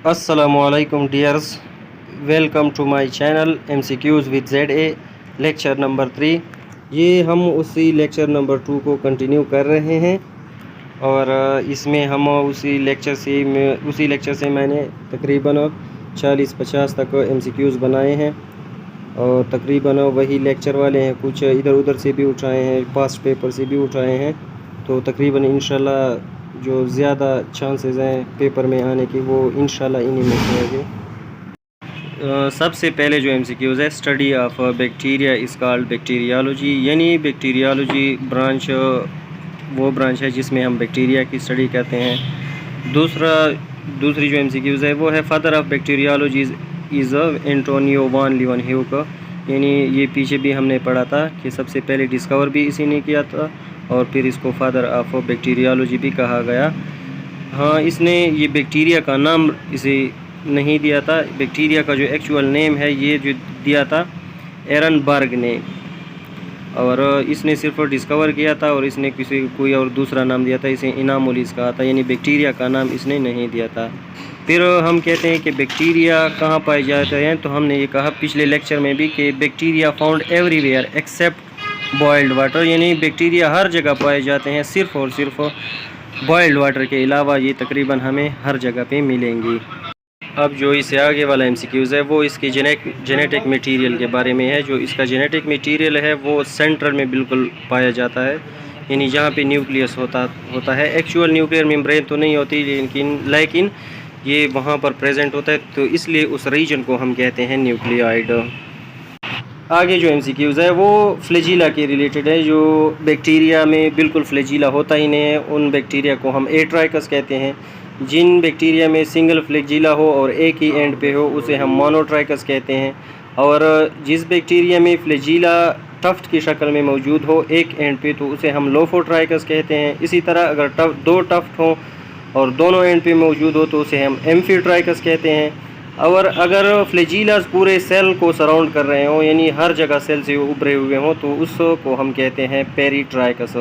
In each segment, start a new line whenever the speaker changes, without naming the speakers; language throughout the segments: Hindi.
Assalamualaikum dears, welcome to my channel MCQs with ZA lecture number 3। ये हम उसी लेक्चर नंबर 2 को कंटिन्यू कर रहे हैं और इसमें हम उसी लेक्चर से मैंने तकरीबन 40-50 तक MCQs बनाए हैं और तकरीबन वही लेक्चर वाले हैं, कुछ इधर उधर से भी उठाए हैं, पास्ट पेपर से भी उठाए हैं। तो तकरीबन इंशाल्लाह जो ज़्यादा चांसेस हैं पेपर में आने की वो इंशाल्लाह इन्हीं में होंगे। सबसे पहले जो MCQs है, study of bacteria is called bacteriology, यानी बैक्टीरियोलॉजी ब्रांच वो ब्रांच है जिसमें हम बैक्टीरिया की स्टडी करते हैं। दूसरी जो MCQs है वो है father of bacteriology is Antonie van Leeuwenhoek, यानी ये पीछे भी हमने पढ़ा था कि सबसे पहले डिस्कवर भी इसी ने किया था और फिर इसको फादर ऑफ बैक्टीरियोलॉजी भी कहा गया। हाँ, इसने ये बैक्टीरिया का नाम इसे नहीं दिया था, बैक्टीरिया का जो एक्चुअल नेम है ये जो दिया था एरनबर्ग ने, और इसने सिर्फ डिस्कवर किया था और इसने कोई और दूसरा नाम दिया था, इसे इनामोलिस कहा था, यानी बैक्टीरिया का नाम इसने नहीं दिया था। फिर हम कहते हैं कि बैक्टीरिया कहाँ पाए जाते हैं, तो हमने ये कहा पिछले लेक्चर में भी कि bacteria found everywhere except boiled water, यानी बैक्टीरिया हर जगह पाए जाते हैं, सिर्फ और सिर्फ बॉइल्ड वाटर के अलावा ये तकरीबन हमें हर जगह पे मिलेंगी। अब जो इससे आगे वाला MCQs है वो इसके जेनेटिक मटेरियल के बारे में है। जो इसका जेनेटिक मटेरियल है वो सेंटर में बिल्कुल पाया जाता है, यानी जहाँ पे न्यूक्लियस होता है। एक्चुअल न्यूक्लियर मेम्ब्रेन तो नहीं होती, लेकिन ये वहाँ पर प्रेजेंट होता है, तो इसलिए उस रीजन को हम कहते हैं न्यूक्लियाइड। आगे जो MCQs है वो फ्लैजिला के रिलेटेड है। जो बैक्टीरिया में बिल्कुल फ्लैजिला होता ही नहीं है, उन बैक्टीरिया को हम एट्राइकस कहते हैं। जिन बैक्टीरिया में सिंगल फ्लैजिला हो और एक ही एंड पे हो उसे हम मोनोट्राइकस कहते हैं, और जिस बैक्टीरिया में फ्लैजिला टफ्ट की शक्ल में मौजूद हो एक एंड पे तो उसे हम लोफोट्राइकस कहते हैं। इसी तरह अगर दो टफ्ट हों और दोनों एंड पे मौजूद हो तो उसे हम एम्फीट्राइकस कहते हैं। और अगर फ्लैजिलास पूरे सेल को सराउंड कर रहे हों, यानी हर जगह सेल से उभरे हुए हों, तो उसको हम कहते हैं पेरीट्राइकस।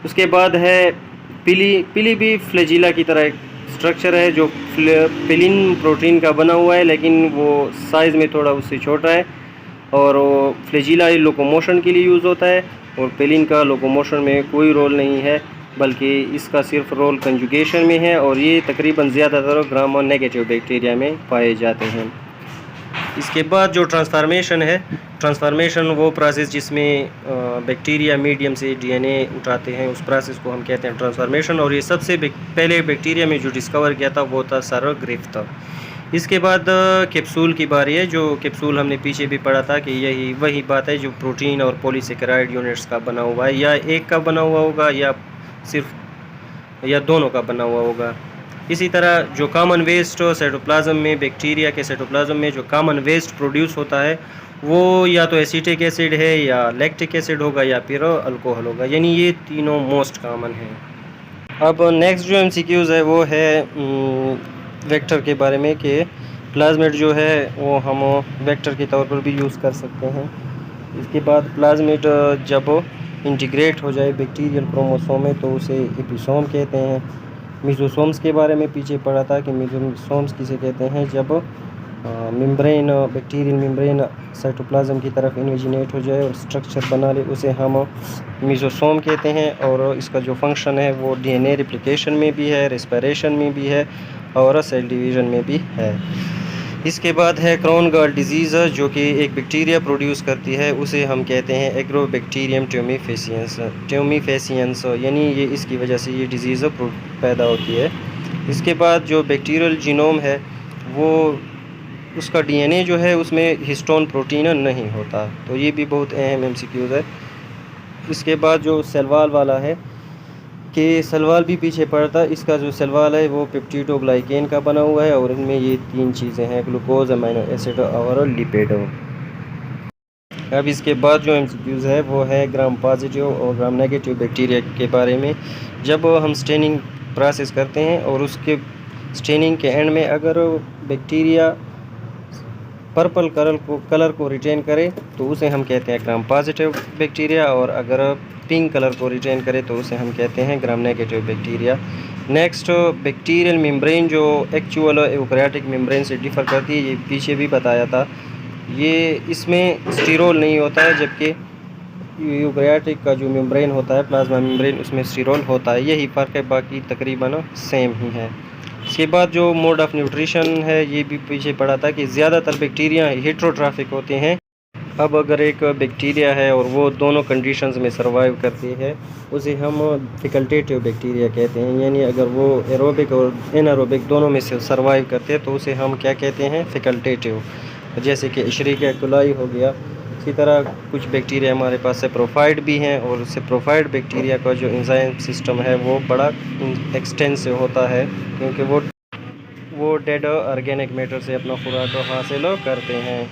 उसके बाद है पिली भी फ्लैजिला की तरह एक स्ट्रक्चर है जो पिलिन प्रोटीन का बना हुआ है, लेकिन वो साइज़ में थोड़ा उससे छोटा है, और वो फ्लैजिला लोकोमोशन के लिए यूज़ होता है और पिलिन का लोकोमोशन में कोई रोल नहीं है, बल्कि इसका सिर्फ रोल कंजुगेशन में है, और ये तकरीबन ज़्यादातर ग्राम नेगेटिव बैक्टीरिया में पाए जाते हैं। इसके बाद जो ट्रांसफॉर्मेशन वो प्रोसेस जिसमें बैक्टीरिया मीडियम से DNA उठाते हैं, उस प्रोसेस को हम कहते हैं ट्रांसफॉर्मेशन, और ये सबसे पहले बैक्टीरिया में जो डिस्कवर किया था वो था सर ग्रिफ्थ। इसके बाद कैप्सूल की बारी है। जो कैप्सूल हमने पीछे भी पढ़ा था कि यही वही बात है जो प्रोटीन और पॉलीसेकेराइड यूनिट्स का बना हुआ है, या एक का बना हुआ होगा या दोनों का बना हुआ होगा। इसी तरह जो कॉमन वेस्ट साइटोप्लाज्म में, बैक्टीरिया के साइटोप्लाज्म में जो कॉमन वेस्ट प्रोड्यूस होता है वो या तो एसिटिक एसिड है या लैक्टिक एसिड होगा या फिर अल्कोहल होगा, यानी ये तीनों मोस्ट कॉमन हैं। अब नेक्स्ट जो MCQs है वो है वेक्टर के बारे में, कि प्लाज्मिड जो है वो हम वेक्टर के तौर पर भी यूज़ कर सकते हैं। इसके बाद प्लाज्मिड जब इंटीग्रेट हो जाए बैक्टीरियल क्रोमोसोम में तो उसे एपिसोम कहते हैं। मिजोसोम्स के बारे में पीछे पढ़ा था कि मिजोसोम्स किसे कहते हैं, जब बैक्टीरियल मेम्ब्रेन साइटोप्लाज्म की तरफ इन्विजिनेट हो जाए और स्ट्रक्चर बना ले उसे हम मिजोसोम कहते हैं। और इसका जो फंक्शन है वो DNA रिप्लिकेशन में भी है, रेस्पिरेशन में भी है और सेल डिवीज़न में भी है। इसके बाद है क्रोन गॉल डिजीज़, जो कि एक बैक्टीरिया प्रोड्यूस करती है, उसे हम कहते हैं एग्रोबैक्टीरियम ट्यूमीफेसियंस, यानी ये इसकी वजह से ये डिजीज़ पैदा होती है। इसके बाद जो बैक्टीरियल जीनोम है वो उसका DNA जो है उसमें हिस्टोन प्रोटीन नहीं होता, तो ये भी बहुत अहम MCQs है। इसके बाद जो सेलवाल वाला है कि सेलवाल भी पीछे पड़ता, इसका जो सेलवाल है वो पेप्टिडोग्लाइकेन का बना हुआ है और इनमें ये तीन चीज़ें हैं, ग्लूकोज, अमीनो एसिड और लिपिड। अब इसके बाद जो MCQs है वो है ग्राम पॉजिटिव और ग्राम नेगेटिव बैक्टीरिया के बारे में। जब हम स्टेनिंग प्रोसेस करते हैं और उसके स्टेनिंग के एंड में अगर बैक्टीरिया पर्पल कलर को रिटेन करे तो उसे हम कहते हैं ग्राम पॉजिटिव बैक्टीरिया, और अगर पिंक कलर को रिटेन करे तो उसे हम कहते हैं gram negative bacteria. Next, bacterial membrane जो एक्चुअल यूकैरियोटिक मेम्ब्रेन से डिफ़र करती है, ये पीछे भी बताया था। ये इसमें स्टीरोल नहीं होता है, जबकि यूकैरियोटिक का जो मेम्ब्रेन होता है प्लाज्मा मेम्ब्रेन, उसमें स्टीरोल होता है। यही फ़र्क है, बाकी तकरीबन सेम ही है। इसके बाद जो मोड ऑफ़ न्यूट्रिशन है, ये भी पीछे पढ़ा था कि ज़्यादातर बैक्टीरिया हेटेरोट्रॉफिक होते हैं। अब अगर एक बैक्टीरिया है और वो दोनों कंडीशंस में सर्वाइव करती है, उसे हम फैकल्टेटिव बैक्टीरिया कहते हैं। यानी अगर वो एरोबिक और एनारोबिक दोनों में से सर्वाइव करते हैं तो उसे हम क्या कहते हैं, फैकल्टेटिव। जैसे कि इशरिकिया कोलाई हो गया। इसी तरह कुछ बैक्टीरिया हमारे पास सेप्रोफाइट भी हैं, और सेप्रोफाइट बैक्टीरिया का जो एंजाइम सिस्टम है वो बड़ा एक्सटेंसिव होता है, क्योंकि वो डेड ऑर्गेनिक मैटर से अपना खुराक हासिल करते हैं।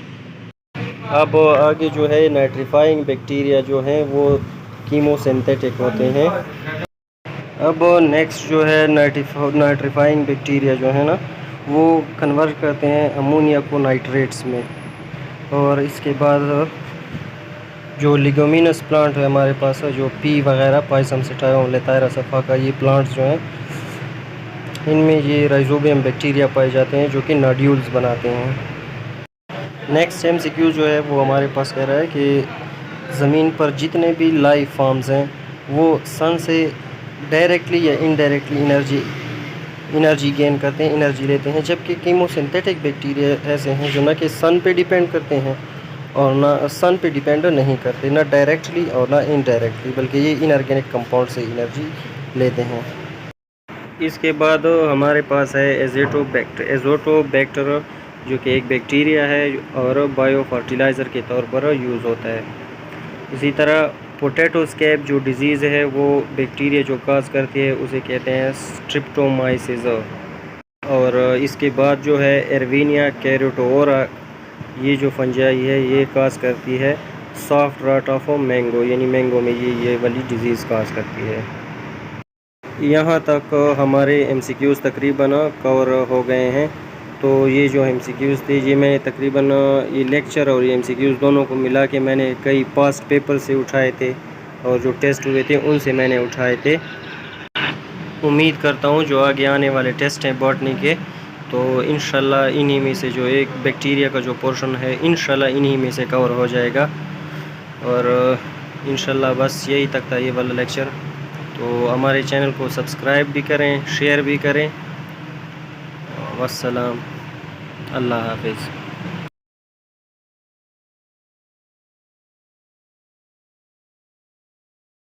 अब आगे जो है नाइट्रीफाइंग बैक्टीरिया जो हैं वो कीमोसिंथेटिक होते हैं। अब नेक्स्ट जो है नाइट्रीफाइंग बैक्टीरिया जो है ना, वो कन्वर्ट करते हैं अमोनिया को नाइट्रेट्स में। और इसके बाद जो लिगोमिनस प्लांट है हमारे पास, जो पी वगैरह, पाइसम सिटायोम लेतायरा सफ़ा का, ये प्लांट्स जो हैं इनमें ये राइजोबियम बैक्टीरिया पाए जाते हैं जो कि नोड्यूल्स बनाते हैं। नेक्स्ट MCQ जो है वो हमारे पास कह रहा है कि ज़मीन पर जितने भी लाइफ फॉर्म्स हैं वो सन से डायरेक्टली या इनडायरेक्टली एनर्जी गेन करते हैं, एनर्जी लेते हैं। जबकि कीमोसिंथेटिक बैक्टीरिया ऐसे हैं जो ना कि सन पे डिपेंड करते हैं और ना सन पे डिपेंड नहीं करते, ना डायरेक्टली और ना इनडायरेक्टली, बल्कि ये इनऑर्गेनिक कंपाउंड से एनर्जी लेते हैं। इसके बाद हमारे पास है एज़ोटोबैक्टर, जो कि एक बैक्टीरिया है और बायो फर्टिलाइज़र के तौर पर यूज़ होता है। इसी तरह पोटैटो स्कैब जो डिज़ीज़ है वो बैक्टीरिया जो काज करती है उसे कहते हैं स्ट्रिप्टोमाइसिस। और इसके बाद जो है एरविनिया कैरोटोरा, ये जो फंजाई है ये काज करती है सॉफ्ट रॉट ऑफ मैंगो, यानी मैंगो में ये वाली डिज़ीज़ काज करती है। यहाँ तक हमारे MCQs तकरीबन कवर हो गए हैं। तो ये जो MCQs थे, ये मैंने तकरीबन ये लेक्चर और ये MCQs दोनों को मिला के मैंने कई पास्ट पेपर से उठाए थे, और जो टेस्ट हुए थे उनसे मैंने उठाए थे। उम्मीद करता हूँ जो आगे आने वाले टेस्ट हैं बॉटनी के, तो इंशाल्लाह इन्हीं में से जो एक बैक्टीरिया का जो पोर्शन है इंशाल्लाह इन्हीं में से कवर हो जाएगा। और इंशाल्लाह बस यही तक था ये वाला लेक्चर। तो हमारे चैनल को सब्सक्राइब भी करें, शेयर भी करें। वस्सलाम, अल्लाह हाफिज़।